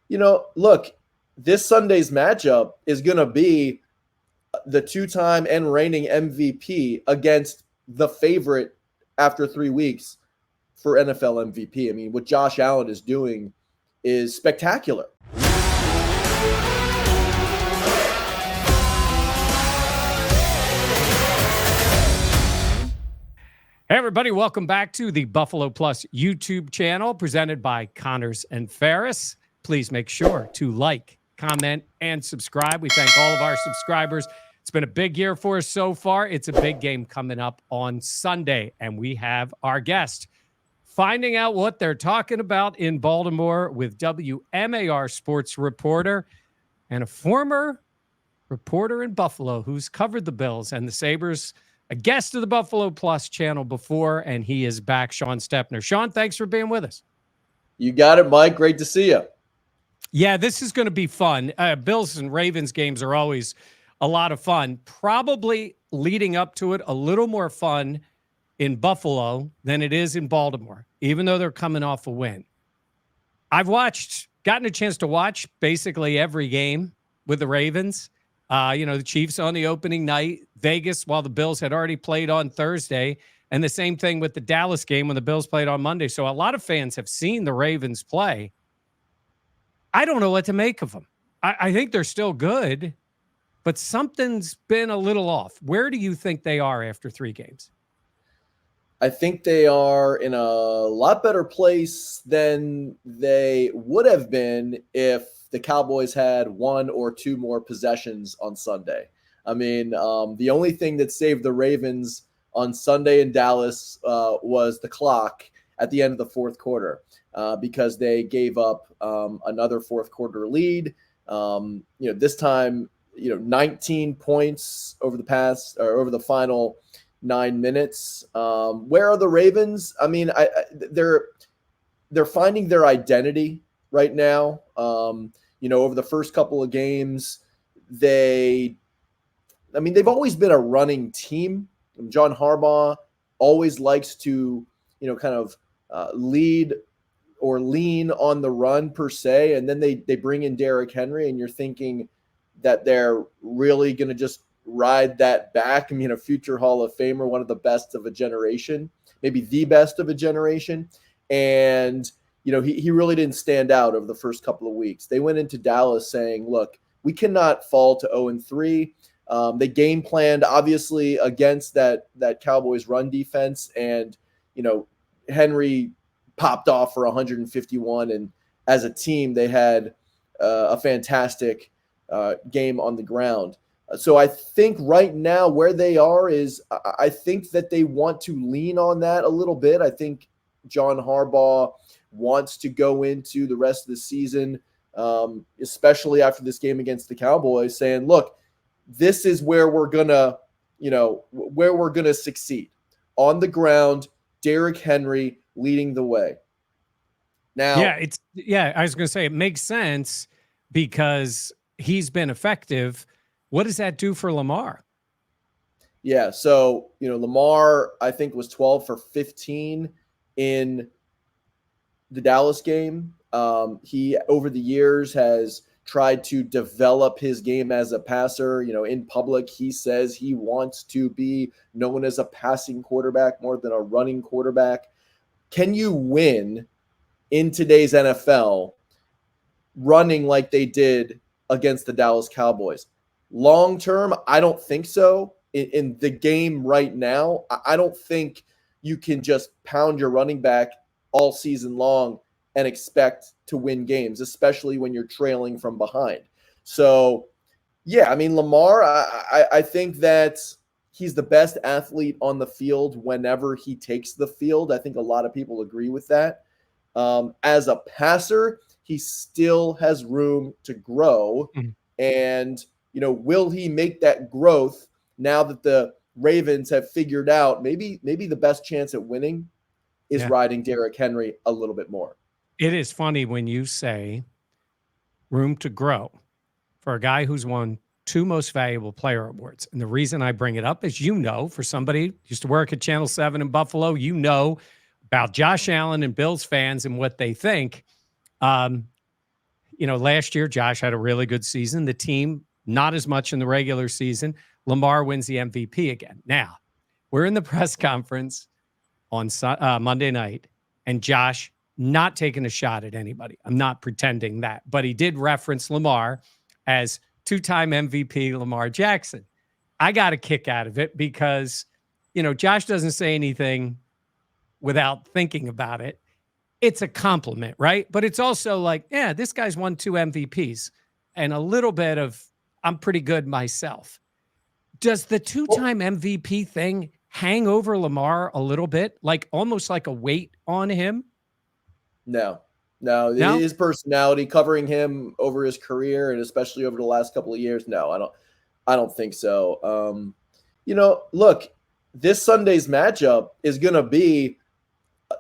Look, this Sunday's matchup is going to be the two-time and reigning MVP against the favorite after 3 weeks for NFL MVP. I mean, what Josh Allen is doing is spectacular. Hey, everybody. Welcome back to the Buffalo Plus YouTube channel presented by Connors and Ferris. Please make sure to like, comment, and subscribe. We thank all of our subscribers. It's been a big year for us so far. It's a big game coming up on Sunday, and we have our guest finding out what they're talking about in Baltimore with WMAR sports reporter and a former reporter in Buffalo who's covered the Bills and the Sabres, a guest of the Buffalo Plus channel before, and he is back, Shawn Stepner. Shawn, thanks for being with us. You got it, Mike. Great to see you. Yeah, this is going to be fun. Bills and Ravens games are always a lot of fun. Probably leading up to it, a little more fun in Buffalo than it is in Baltimore, even though they're coming off a win. I've gotten a chance to watch basically every game with the Ravens. The Chiefs on the opening night, Vegas while the Bills had already played on Thursday, and the same thing with the Dallas game when the Bills played on Monday. So a lot of fans have seen the Ravens play. I don't know what to make of them. I think they're still good, but something's been a little off. Where do you think they are after 3 games? I think they are in a lot better place than they would have been if the Cowboys had 1 or 2 more possessions on Sunday. I mean, the only thing that saved the Ravens on Sunday in Dallas was the clock at the end of the fourth quarter because they gave up another fourth quarter lead. This time, 19 points over the final 9 minutes. Where are the Ravens? I mean, they're finding their identity right now. Over the first couple of games, they've always been a running team. John Harbaugh always likes to, kind of lead or lean on the run per se. And then they bring in Derrick Henry, and you're thinking that they're really going to just ride that back. I mean, a future Hall of Famer, one of the best of a generation, maybe the best of a generation. And he really didn't stand out over the first couple of weeks. They went into Dallas saying, look, we cannot fall to 0-3. They game planned, obviously, against that Cowboys run defense. And, Henry popped off for 151. And as a team, they had a fantastic game on the ground. So I think right now where they are is I think that they want to lean on that a little bit. I think John Harbaugh wants to go into the rest of the season, especially after this game against the Cowboys, saying, look, this is where we're gonna succeed. On the ground, Derrick Henry leading the way. Now, I was going to say it makes sense because he's been effective. What does that do for Lamar? Yeah, so, Lamar, I think, was 12 for 15 in the Dallas game. He, over the years, has tried to develop his game as a passer. In public, he says he wants to be known as a passing quarterback more than a running quarterback. Can you win in today's NFL running like they did against the Dallas Cowboys? Long term, I don't think so. In the game right now, I don't think you can just pound your running back all season long and expect to win games, especially when you're trailing from behind. So, yeah, I mean, Lamar, I think that he's the best athlete on the field whenever he takes the field. I think a lot of people agree with that. As a passer, he still has room to grow. Mm-hmm. And, will he make that growth now that the Ravens have figured out maybe the best chance at winning is riding Derrick Henry a little bit more? It is funny when you say room to grow for a guy who's won 2 Most Valuable Player awards. And the reason I bring it up is, for somebody who used to work at Channel 7 in Buffalo, about Josh Allen and Bills fans and what they think. last year, Josh had a really good season. The team, not as much in the regular season. Lamar wins the MVP again. Now, we're in the press conference on Monday night, and Josh not taking a shot at anybody. I'm not pretending that, but he did reference Lamar as two-time MVP Lamar Jackson. I got a kick out of it because, Josh doesn't say anything without thinking about it. It's a compliment, right? But it's also like, yeah, this guy's won 2 MVPs and a little bit of, I'm pretty good myself. Does the two-time MVP thing hang over Lamar a little bit, like almost like a weight on him? No. His personality covering him over his career and especially over the last couple of years. No, I don't think so. Look, this Sunday's matchup is going to be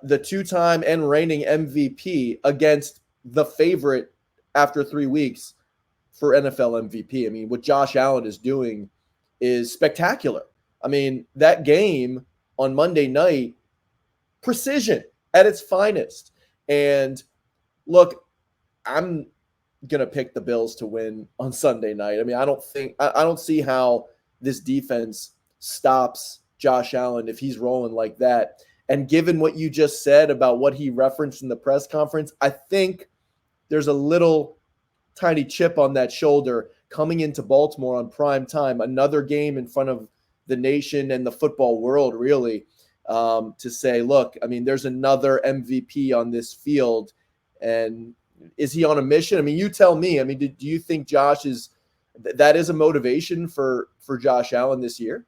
the two-time and reigning MVP against the favorite after 3 weeks for NFL MVP. I mean, what Josh Allen is doing is spectacular. I mean, that game on Monday night, precision at its finest. And look, I'm going to pick the Bills to win on Sunday night. I mean, I don't see how this defense stops Josh Allen if he's rolling like that. And given what you just said about what he referenced in the press conference, I think there's a little tiny chip on that shoulder coming into Baltimore on prime time, another game in front of the nation and the football world, really, to say, look, I mean, there's another MVP on this field. And is he on a mission? I mean, you tell me. I mean, do you think that is a motivation for Josh Allen this year?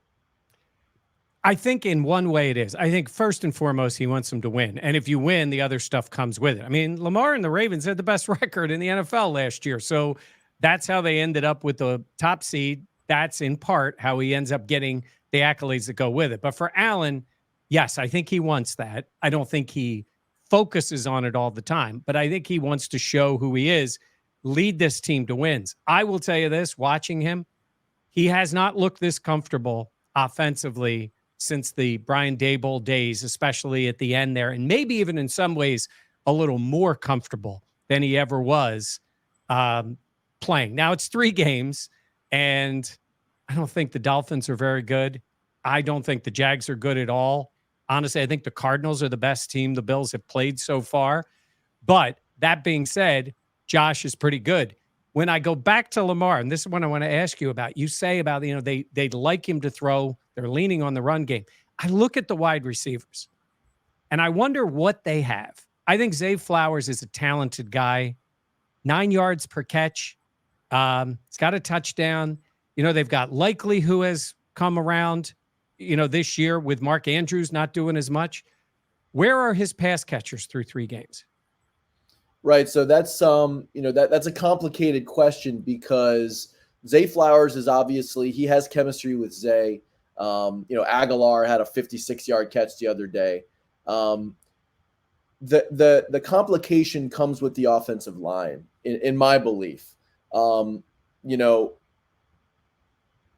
I think in one way it is. I think first and foremost, he wants them to win. And if you win, the other stuff comes with it. I mean, Lamar and the Ravens had the best record in the NFL last year. So that's how they ended up with the top seed. That's in part how he ends up getting the accolades that go with it. But for Allen, yes, I think he wants that. I don't think he focuses on it all the time, but I think he wants to show who he is, lead this team to wins. I will tell you this, watching him, he has not looked this comfortable offensively since the Brian Daboll days, especially at the end there, and maybe even in some ways a little more comfortable than he ever was playing. Now it's 3 games, and I don't think the Dolphins are very good. I don't think the Jags are good at all. Honestly, I think the Cardinals are the best team the Bills have played so far. But that being said, Josh is pretty good. When I go back to Lamar, and this is what I want to ask you about, you say about, they'd like him to throw. They're leaning on the run game. I look at the wide receivers, and I wonder what they have. I think Zay Flowers is a talented guy, 9 yards per catch. He's got a touchdown. They've got Likely, who has come around, this year with Mark Andrews not doing as much. Where are his pass catchers through 3 games? Right. So that's that's a complicated question because Zay Flowers is obviously, he has chemistry with Zay. Aguilar had a 56-yard catch the other day. The complication comes with the offensive line, in my belief. In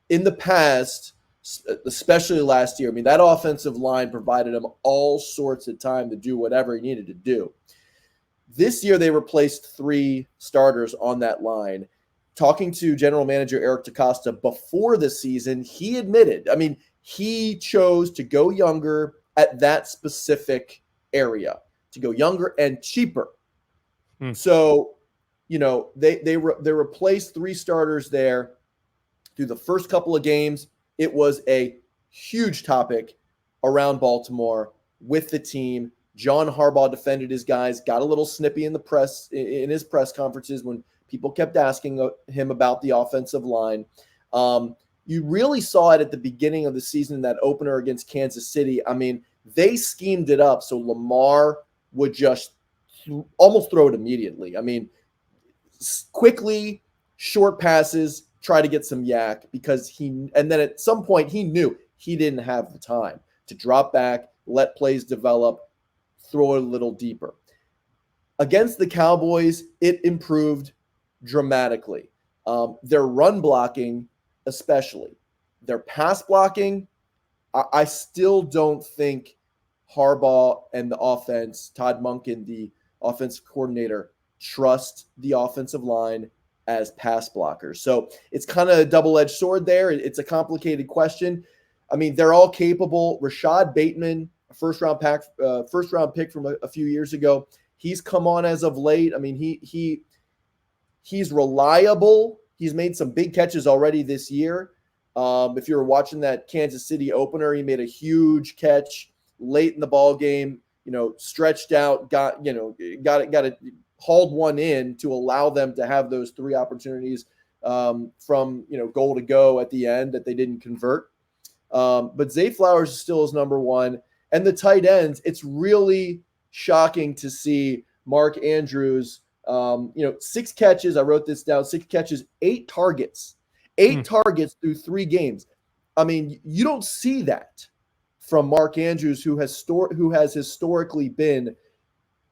the past, especially last year, I mean, that offensive line provided him all sorts of time to do whatever he needed to do. This year, they replaced 3 starters on that line. Talking to general manager Eric DaCosta before the season, he admitted, I mean, he chose to go younger at that specific area, to go younger and cheaper. So, they replaced 3 starters there through the first couple of games. It was a huge topic around Baltimore with the team. John Harbaugh defended his guys, got a little snippy in the press, in his press conferences when people kept asking him about the offensive line. You really saw it at the beginning of the season in that opener against Kansas City. I mean, they schemed it up so Lamar would just almost throw it immediately. I mean, quickly, short passes, try to get some yak and then at some point he knew he didn't have the time to drop back, let plays develop, throw it a little deeper. Against the Cowboys, it improved dramatically. Their run blocking, especially. Their pass blocking, I still don't think Harbaugh and the offense, Todd Monken, the offensive coordinator, trust the offensive line as pass blockers. So it's kind of a double-edged sword there. It's a complicated question. I mean, they're all capable. Rashad Bateman, a first-round pick from a few years ago, he's come on as of late. I mean, he's reliable. He's made some big catches already this year. If you were watching that Kansas City opener, he made a huge catch late in the ball game. Stretched out, got it, hauled one in to allow them to have those 3 opportunities from goal to go at the end that they didn't convert. But Zay Flowers still is number 1, and the tight ends. It's really shocking to see Mark Andrews. 6 catches. I wrote this down. 6 catches, 8 targets. 8 targets through 3 games. I mean, you don't see that from Mark Andrews, who has historically been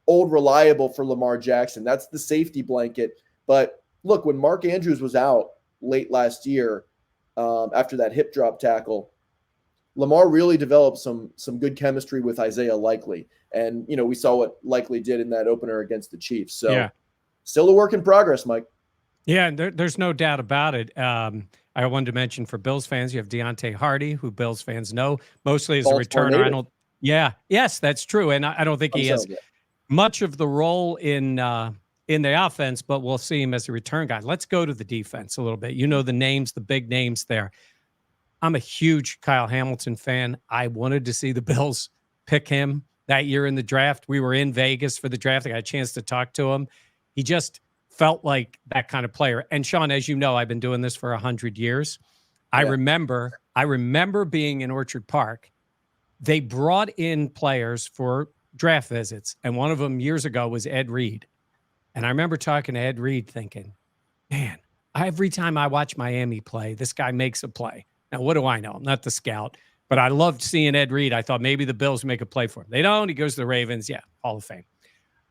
old reliable for Lamar Jackson. That's the safety blanket. But look, when Mark Andrews was out late last year after that hip drop tackle, Lamar really developed some good chemistry with Isaiah Likely. And, we saw what Likely did in that opener against the Chiefs. So still a work in progress, Mike. Yeah, there's no doubt about it. I wanted to mention for Bills fans, you have Deontay Hardy, who Bills fans know mostly as a returner. Yes, that's true. And I don't think he has much of the role in the offense, but we'll see him as a return guy. Let's go to the defense a little bit. The names, the big names there. I'm a huge Kyle Hamilton fan. I wanted to see the Bills pick him that year in the draft. We were in Vegas for the draft. I got a chance to talk to him. He just felt like that kind of player. And Shawn, as you know, I've been doing this for 100 years. Yeah. I remember being in Orchard Park. They brought in players for draft visits, and one of them years ago was Ed Reed. And I remember talking to Ed Reed thinking, man, every time I watch Miami play, this guy makes a play. Now, what do I know? I'm not the scout, but I loved seeing Ed Reed. I thought maybe the Bills make a play for him. They don't. He goes to the Ravens. Yeah, Hall of Fame.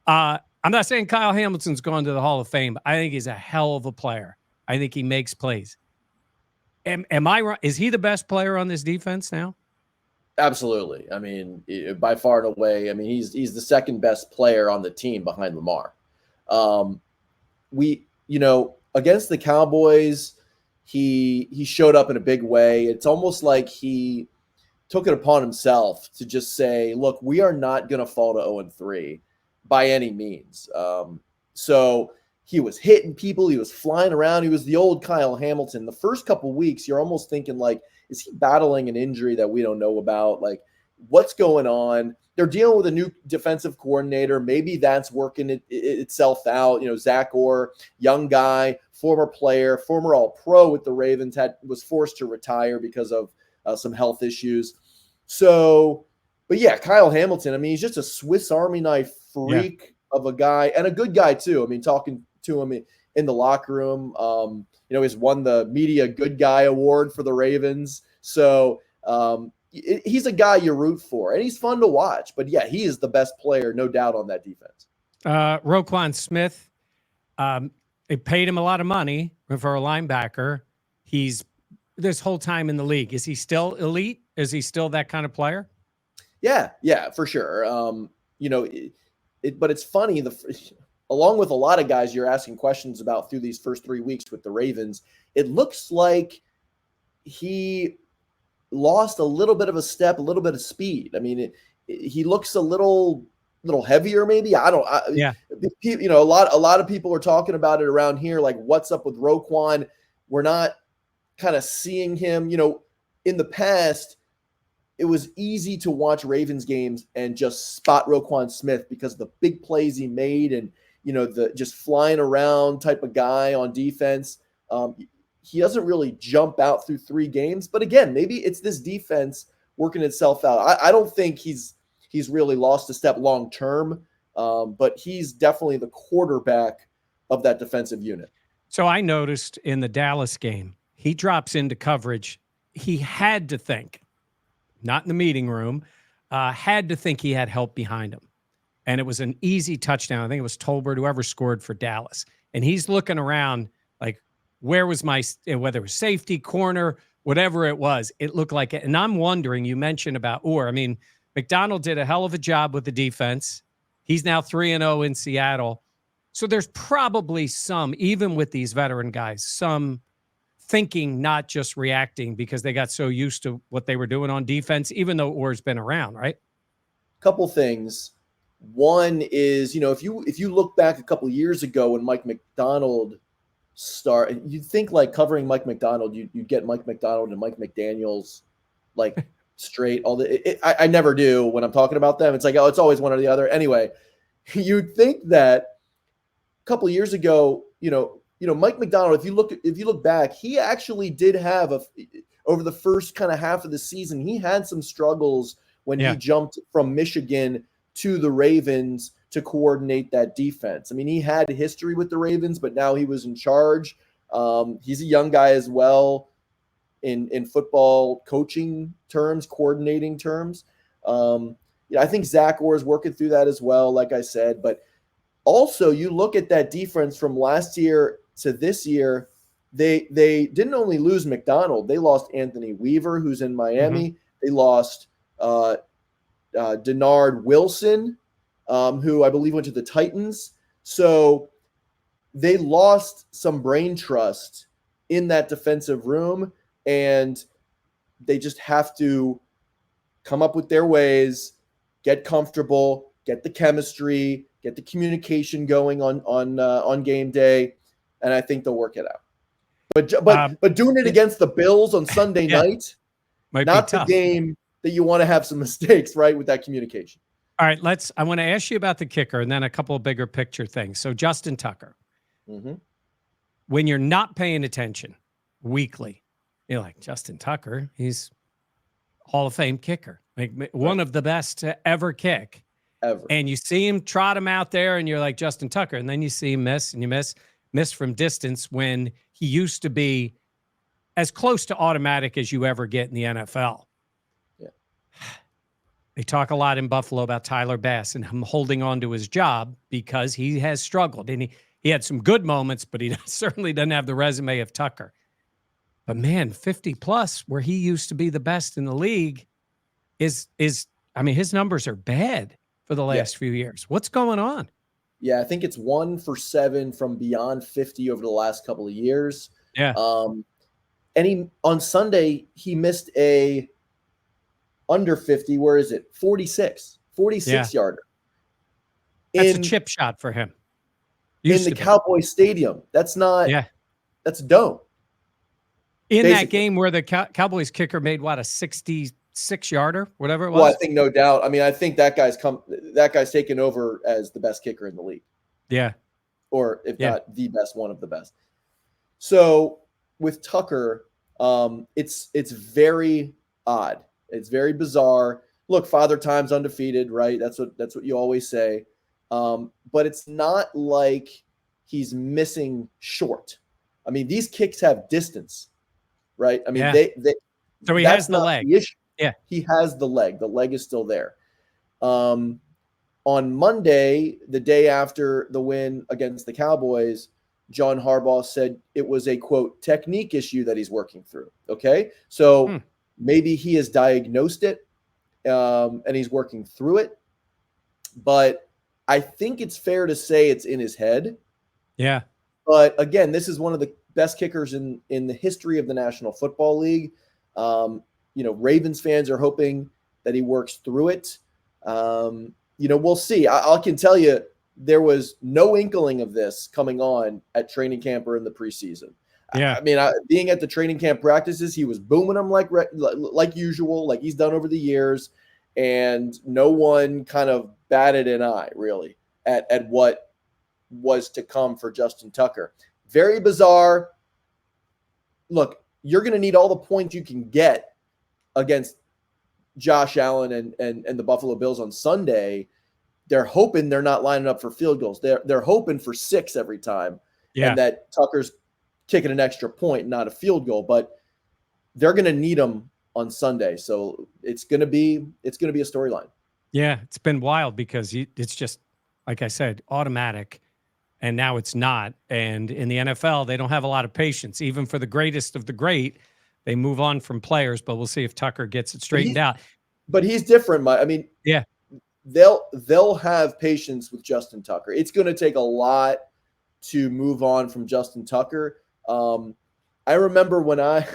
I'm not saying Kyle Hamilton's going to the Hall of Fame. I think he's a hell of a player. I think he makes plays. Am I wrong? Is he the best player on this defense now? Absolutely. I mean, by far and away. I mean, he's the second best player on the team behind Lamar. Against the Cowboys, he showed up in a big way. It's almost like he took it upon himself to just say, look, we are not going to fall to 0-3 by any means. So he was hitting people. He was flying around. He was the old Kyle Hamilton. The first couple weeks, you're almost thinking like, is he battling an injury that we don't know about? Like, what's going on? They're dealing with a new defensive coordinator. Maybe that's working itself out. Zach Orr, young guy, former player, former All-Pro with the Ravens, was forced to retire because of some health issues. So, but yeah, Kyle Hamilton, I mean, he's just a Swiss Army knife freak of a guy, and a good guy too. I mean, talking to him in the locker room, he's won the Media Good Guy Award for the Ravens. So he's a guy you root for, and he's fun to watch. But yeah, he is the best player, no doubt, on that defense. Roquan Smith, they paid him a lot of money for a linebacker. He's this whole time in the league. Is he still elite? Is he still that kind of player? Yeah, for sure. But it's funny, along with a lot of guys you're asking questions about through these first 3 weeks with the Ravens, it looks like he lost a little bit of a step, a little bit of speed. I mean, he looks a little heavier, maybe. A lot of people are talking about it around here, like, what's up with Roquan? We're not kind of seeing him. In the past, it was easy to watch Ravens games and just spot Roquan Smith because of the big plays he made and, the just flying around type of guy on defense. He doesn't really jump out through 3 games. But again, maybe it's this defense working itself out. I don't think he's really lost a step long term, but he's definitely the quarterback of that defensive unit. So I noticed in the Dallas game, he drops into coverage. He had to think, not in the meeting room, had to think he had help behind him. And it was an easy touchdown. I think it was Tolbert, whoever scored for Dallas. And he's looking around like, where was whether it was safety, corner, whatever it was, it looked like it. And I'm wondering, you mentioned about Orr. I mean, McDonald did a hell of a job with the defense. He's now 3-0 in Seattle. So there's probably some, even with these veteran guys, some thinking, not just reacting, because they got so used to what they were doing on defense, even though Orr's been around, right? Couple things. One is, if you look back a couple years ago when Mike Macdonald started, you'd think like covering Mike Macdonald, you'd get Mike Macdonald and Mike McDaniels like straight. I never do when I'm talking about them. It's like, oh, it's always one or the other. Anyway, you'd think that a couple years ago, Mike Macdonald, if you look back, he actually did have over the first kind of half of the season, he had some struggles when he jumped from Michigan to the Ravens to coordinate that defense. I mean, he had history with the Ravens, but now he was in charge. He's a young guy as well in football coaching terms, coordinating terms. I think Zach Orr is working through that as well, like I said. But also, you look at that defense from last year to this year, they didn't only lose Macdonald, they lost Anthony Weaver, who's in Miami. Mm-hmm. They lost Denard Wilson, who I believe went to the Titans. So they lost some brain trust in that defensive room, and they just have to come up with their ways, get comfortable, get the chemistry, get the communication going on game day, and I think they'll work it out. But doing it against the Bills on Sunday night, might not be the tough. game that you want to have some mistakes, right, with that communication. All right, I want to ask you about the kicker and then a couple of bigger picture things. So Justin Tucker, when you're not paying attention weekly, you're like, Justin Tucker, he's Hall of Fame kicker, like one of the best to ever kick. Ever. And you see him trot him out there and you're like, Justin Tucker. And then you see him miss and you miss from distance when he used to be as close to automatic as you ever get in the NFL. They talk a lot in Buffalo about Tyler Bass and him holding on to his job because he has struggled. And he had some good moments, but he certainly doesn't have the resume of Tucker. But man, 50 plus, where he used to be the best in the league, is I mean, his numbers are bad for the last few years. What's going on? Yeah, I think it's 1 for 7 from beyond 50 over the last couple of years. Yeah. And on Sunday, he missed a under 50, where is it? 46 yarder. That's a chip shot for him. In the Cowboy Stadium. That's not, that's dome. In that game where the Cowboys kicker made what, a 66-yarder, whatever it was? Well, I think no doubt. I mean, I think that guy's taken over as the best kicker in the league. Yeah. Or if not the best, one of the best. So with Tucker, it's very odd. It's very bizarre. Look, Father Time's undefeated, right? That's what you always say. But it's not like he's missing short. I mean, these kicks have distance, right? I mean, so he has the leg. Yeah, he has the leg. The leg is still there. On Monday, the day after the win against the Cowboys, John Harbaugh said it was a, quote, technique issue that he's working through. Okay, so maybe he has diagnosed it and he's working through it. But I think it's fair to say it's in his head. Yeah. But again, this is one of the best kickers in the history of the National Football League. Ravens fans are hoping that he works through it. We'll see. I can tell you there was no inkling of this coming on at training camp or in the preseason. Yeah. I mean, being at the training camp practices, he was booming them like usual, like he's done over the years. And no one kind of batted an eye, really, at what was to come for Justin Tucker. Very bizarre. Look, you're going to need all the points you can get against Josh Allen and the Buffalo Bills on Sunday. They're hoping they're not lining up for field goals. They're hoping for 6 every time, and that Tucker's kicking an extra point, not a field goal. But they're going to need him on Sunday, so it's going to be a storyline. Yeah, it's been wild because it's just, like I said, automatic, and now it's not. And in the NFL, they don't have a lot of patience, even for the greatest of the great. They move on from players, but we'll see if Tucker gets it straightened out. But he's different. I mean, they'll have patience with Justin Tucker. It's going to take a lot to move on from Justin Tucker. I remember when I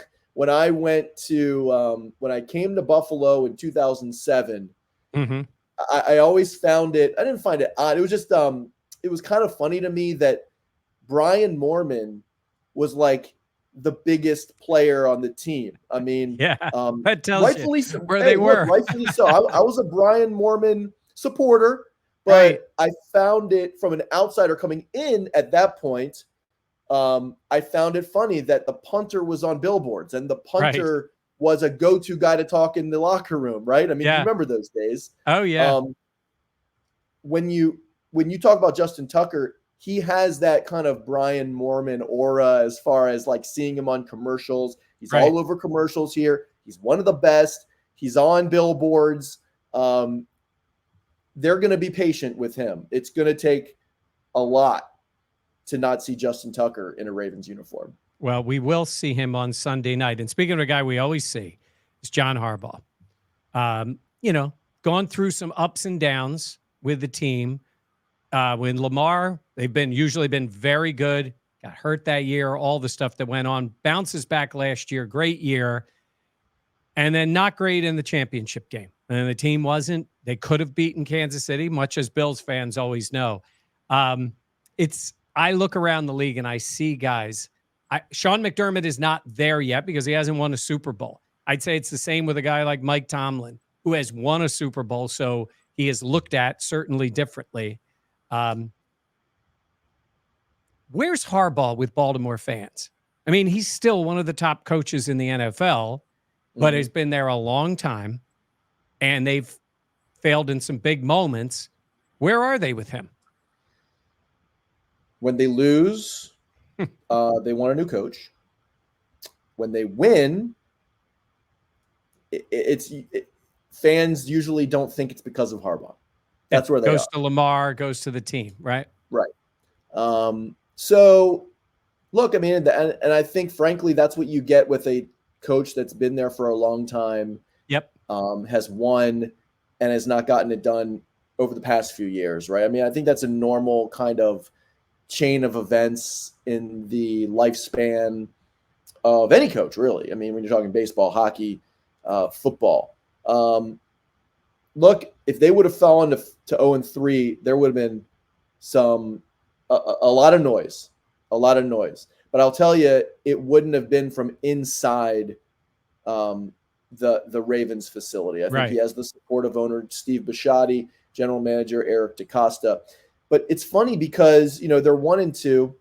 went to when I came to Buffalo in 2007. Mm-hmm. I always found it. I didn't find it odd. It was just it was kind of funny to me that Brian Moorman was like the biggest player on the team. I mean, Yeah, that tells rightfully you so. where they were. Rightfully so. I was a Brian Moorman supporter, but Right. I found it from an outsider coming in at that point. I found it funny that the punter was on billboards and the punter was a go-to guy to talk in the locker room, right? I mean, you remember those days. Oh, yeah. When you talk about Justin Tucker, he has that kind of Brian Moorman aura as far as like seeing him on commercials. He's all over commercials here. He's one of the best. He's on billboards. They're going to be patient with him. It's going to take a lot to not see Justin Tucker in a Ravens uniform. Well, we will see him on Sunday night. And speaking of a guy we always see, is John Harbaugh. Gone through some ups and downs with the team. When Lamar, they've usually been very good. Got hurt that year, all the stuff that went on. Bounces back last year, great year. And then not great in the championship game. And the team wasn't. They could have beaten Kansas City, much as Bills fans always know. I look around the league and I see guys. Sean McDermott is not there yet because he hasn't won a Super Bowl. I'd say it's the same with a guy like Mike Tomlin, who has won a Super Bowl, so he is looked at certainly differently. Where's Harbaugh with Baltimore fans? I mean, he's still one of the top coaches in the NFL, but has been there a long time, and they've failed in some big moments. Where are they with him? When they lose, they want a new coach. When they win, fans usually don't think it's because of Harbaugh. That's where they goes to Lamar, goes to the team, right? Right. So, look, I mean, and I think, frankly, that's what you get with a coach that's been there for a long time. Yep. Has won and has not gotten it done over the past few years, right? I mean, I think that's a normal kind of chain of events in the lifespan of any coach, really. I mean, when you're talking baseball, hockey, football. Look, if they would have fallen to 0-3, there would have been a lot of noise. But I'll tell you, it wouldn't have been from inside the Ravens facility. I think he has the support of owner Steve Bisciotti, general manager Eric DeCosta. But it's funny because, they're 1-2.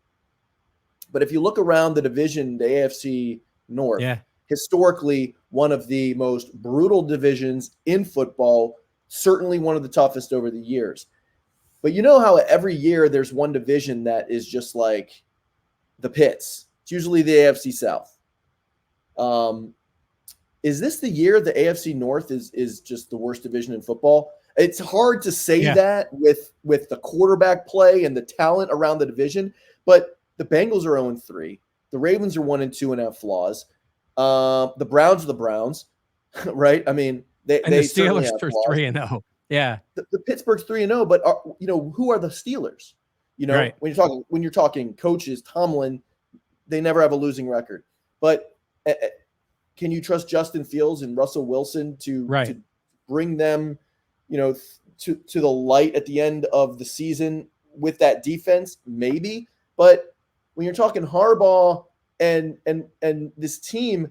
But if you look around the division, the AFC North, historically one of the most brutal divisions in football, certainly one of the toughest over the years. But you know how every year there's one division that is just like the pits. It's usually the AFC South. Is this the year the AFC North is just the worst division in football? It's hard to say that with the quarterback play and the talent around the division, but the Bengals are 0-3. The Ravens are 1-2 and have flaws. The Browns are the Browns, right? I mean, the Steelers are 3-0. Yeah. The Pittsburgh's 3-0, but who are the Steelers? When you're talking coaches, Tomlin, they never have a losing record. But can you trust Justin Fields and Russell Wilson to bring them, to the light at the end of the season with that defense? Maybe. But when you're talking Harbaugh and this team,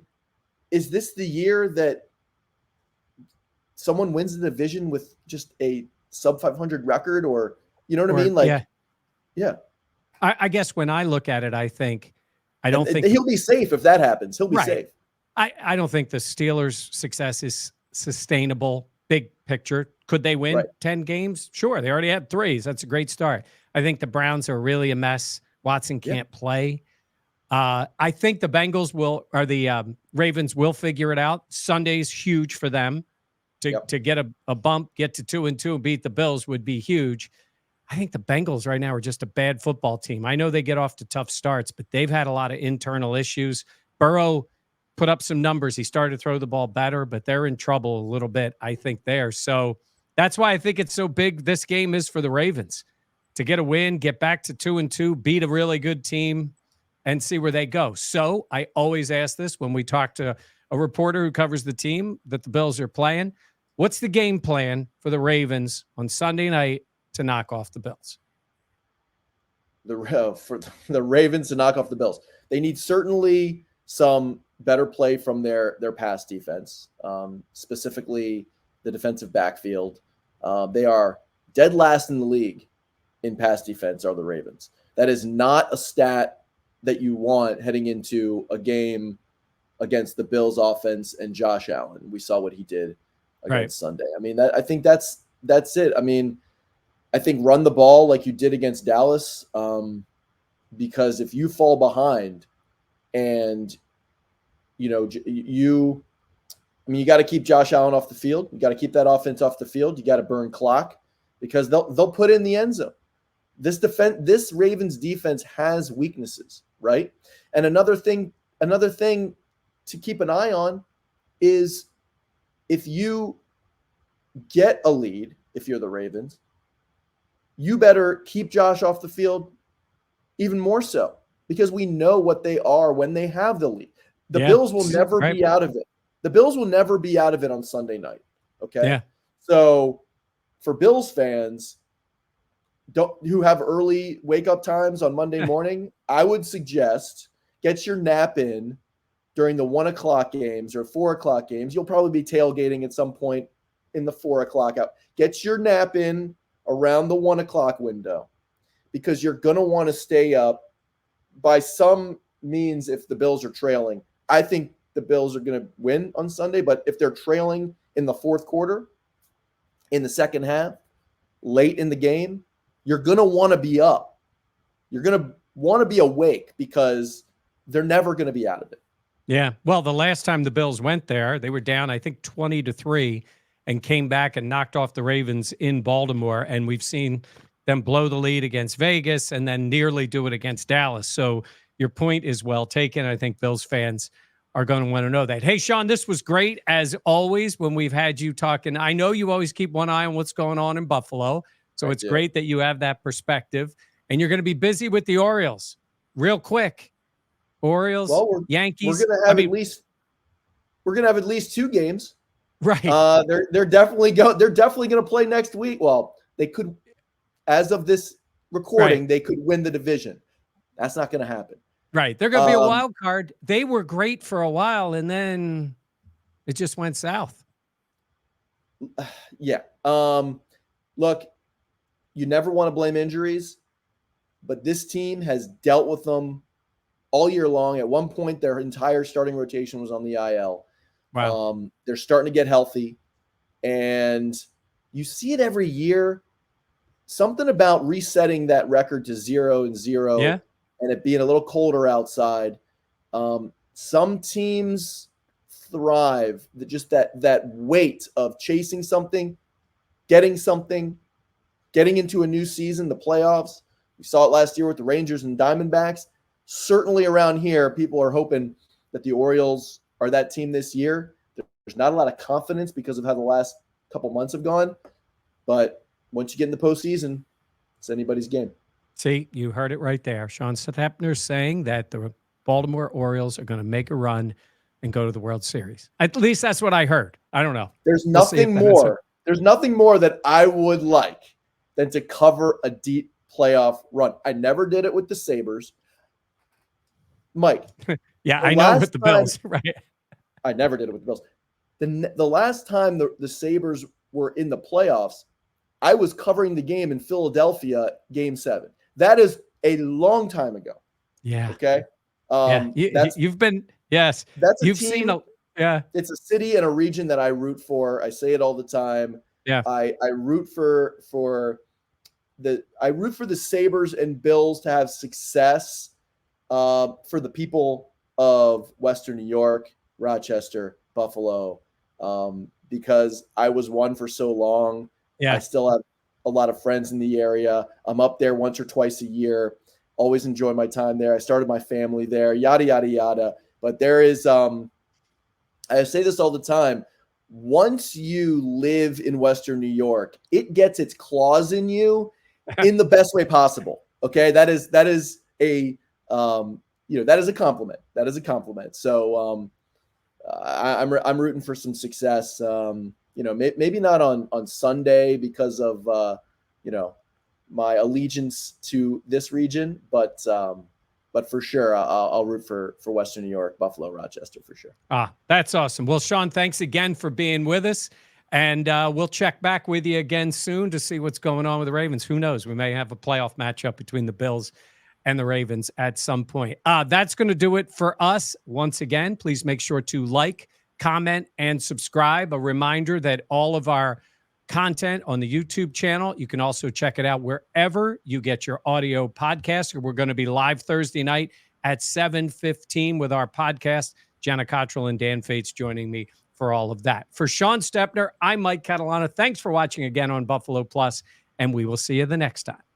is this the year that someone wins the division with just a sub 500 record, or you know what I mean? Like, yeah. I guess when I look at it, I think don't think he'll be safe if that happens. He'll be safe. I don't think the Steelers' success is sustainable. Big picture. Could they win 10 games? Sure. They already had 3. So that's a great start. I think the Browns are really a mess. Watson can't play. I think the Ravens will figure it out. Sunday's huge for them. To get a bump, get to 2-2 and beat the Bills would be huge. I think the Bengals right now are just a bad football team. I know they get off to tough starts, but they've had a lot of internal issues. Burrow put up some numbers. He started to throw the ball better, but they're in trouble a little bit, I think, there. So That's why I think it's so big. This game is for the Ravens to get a win, get back to 2-2, beat a really good team, and see where they go. So I always ask this when we talk to a reporter who covers the team that the Bills are playing. What's the game plan for the Ravens on Sunday night to knock off the Bills? For the Ravens to knock off the Bills, they need certainly some better play from their pass defense, specifically the defensive backfield. They are dead last in the league in pass defense are the Ravens. That is not a stat that you want heading into a game against the Bills offense and Josh Allen. We saw what he did against Sunday. I mean, I think that's it. I mean, I think run the ball like you did against Dallas, because if you fall behind and, you got to keep Josh Allen off the field. You got to keep that offense off the field. You got to burn clock because they'll put in the end zone. This Ravens defense has weaknesses, right? And another thing to keep an eye on is if you get a lead, if you're the Ravens, you better keep Josh off the field even more so because we know what they are when they have the lead. The Bills will never be out of it. The Bills will never be out of it on Sunday night. Okay. Yeah. So for Bills fans who have early wake up times on Monday morning, I would suggest get your nap in during the 1 o'clock games or 4 o'clock games. You'll probably be tailgating at some point in the 4 o'clock out. Get your nap in around the 1 o'clock window because you're going to want to stay up by some means if the Bills are trailing. I think the Bills are going to win on Sunday, but if they're trailing in the fourth quarter, in the second half, late in the game, you're going to want to be up. You're going to want to be awake because they're never going to be out of it. Yeah. Well, the last time the Bills went there, they were down, I think, 20-3 and came back and knocked off the Ravens in Baltimore. And we've seen them blow the lead against Vegas and then nearly do it against Dallas. So your point is well taken. I think Bills fans are going to want to know that. Hey, Shawn, this was great as always when we've had you talking. I know you always keep one eye on what's going on in Buffalo. So it's great that you have that perspective. And you're going to be busy with the Orioles real quick. Orioles, Yankees. We're going to have at least 2 games. Right. They're definitely going to play next week. Well, they could, as of this recording, they could win the division. That's not going to happen. Right. They're going to be a wild card. They were great for a while, and then it just went south. Yeah. Look, you never want to blame injuries, but this team has dealt with them all year long. At one point, their entire starting rotation was on the IL. Wow. They're starting to get healthy, and you see it every year. Something about resetting that record to 0-0. And it being a little colder outside. Some teams thrive. Just that weight of chasing something, getting into a new season, the playoffs. We saw it last year with the Rangers and Diamondbacks. Certainly around here, people are hoping that the Orioles are that team this year. There's not a lot of confidence because of how the last couple months have gone. But once you get in the postseason, it's anybody's game. See, you heard it right there. Shawn Stepner saying that the Baltimore Orioles are going to make a run and go to the World Series. At least that's what I heard. I don't know. There's nothing more. There's nothing more that I would like than to cover a deep playoff run. I never did it with the Sabres. Mike. Yeah, I know with the Bills, right? I never did it with the Bills. The last time the Sabres were in the playoffs, I was covering the game in Philadelphia, Game 7. That is a long time ago. Yeah. Okay. You've been, yes. That's you've seen It's a city and a region that I root for. I say it all the time. Yeah. I root for the Sabres and Bills to have success for the people of Western New York, Rochester, Buffalo, because I was one for so long. Yeah. I still have a lot of friends in the area. I'm up there once or twice a year. Always enjoy my time there. I started my family there, yada, yada, yada. But there is, I say this all the time, once you live in Western New York, it gets its claws in you in the best way possible. Okay, that is a that is a compliment. That is a compliment. So I'm rooting for some success. Maybe not on Sunday because of my allegiance to this region, but for sure I'll root for Western New York, Buffalo, Rochester for sure. That's awesome. Well, Shawn, thanks again for being with us. And we'll check back with you again soon to see what's going on with the Ravens. Who knows? We may have a playoff matchup between the Bills and the Ravens at some point. That's going to do it for us. Once again, please make sure to like, comment, and subscribe. A reminder that all of our content on the YouTube channel, you can also check it out wherever you get your audio podcast. We're going to be live Thursday night at 7:15 with our podcast. Jenna Cottrell and Dan Fates joining me for all of that. For Shawn Stepner, I'm Mike Catalana. Thanks for watching again on Buffalo Plus, and we will see you the next time.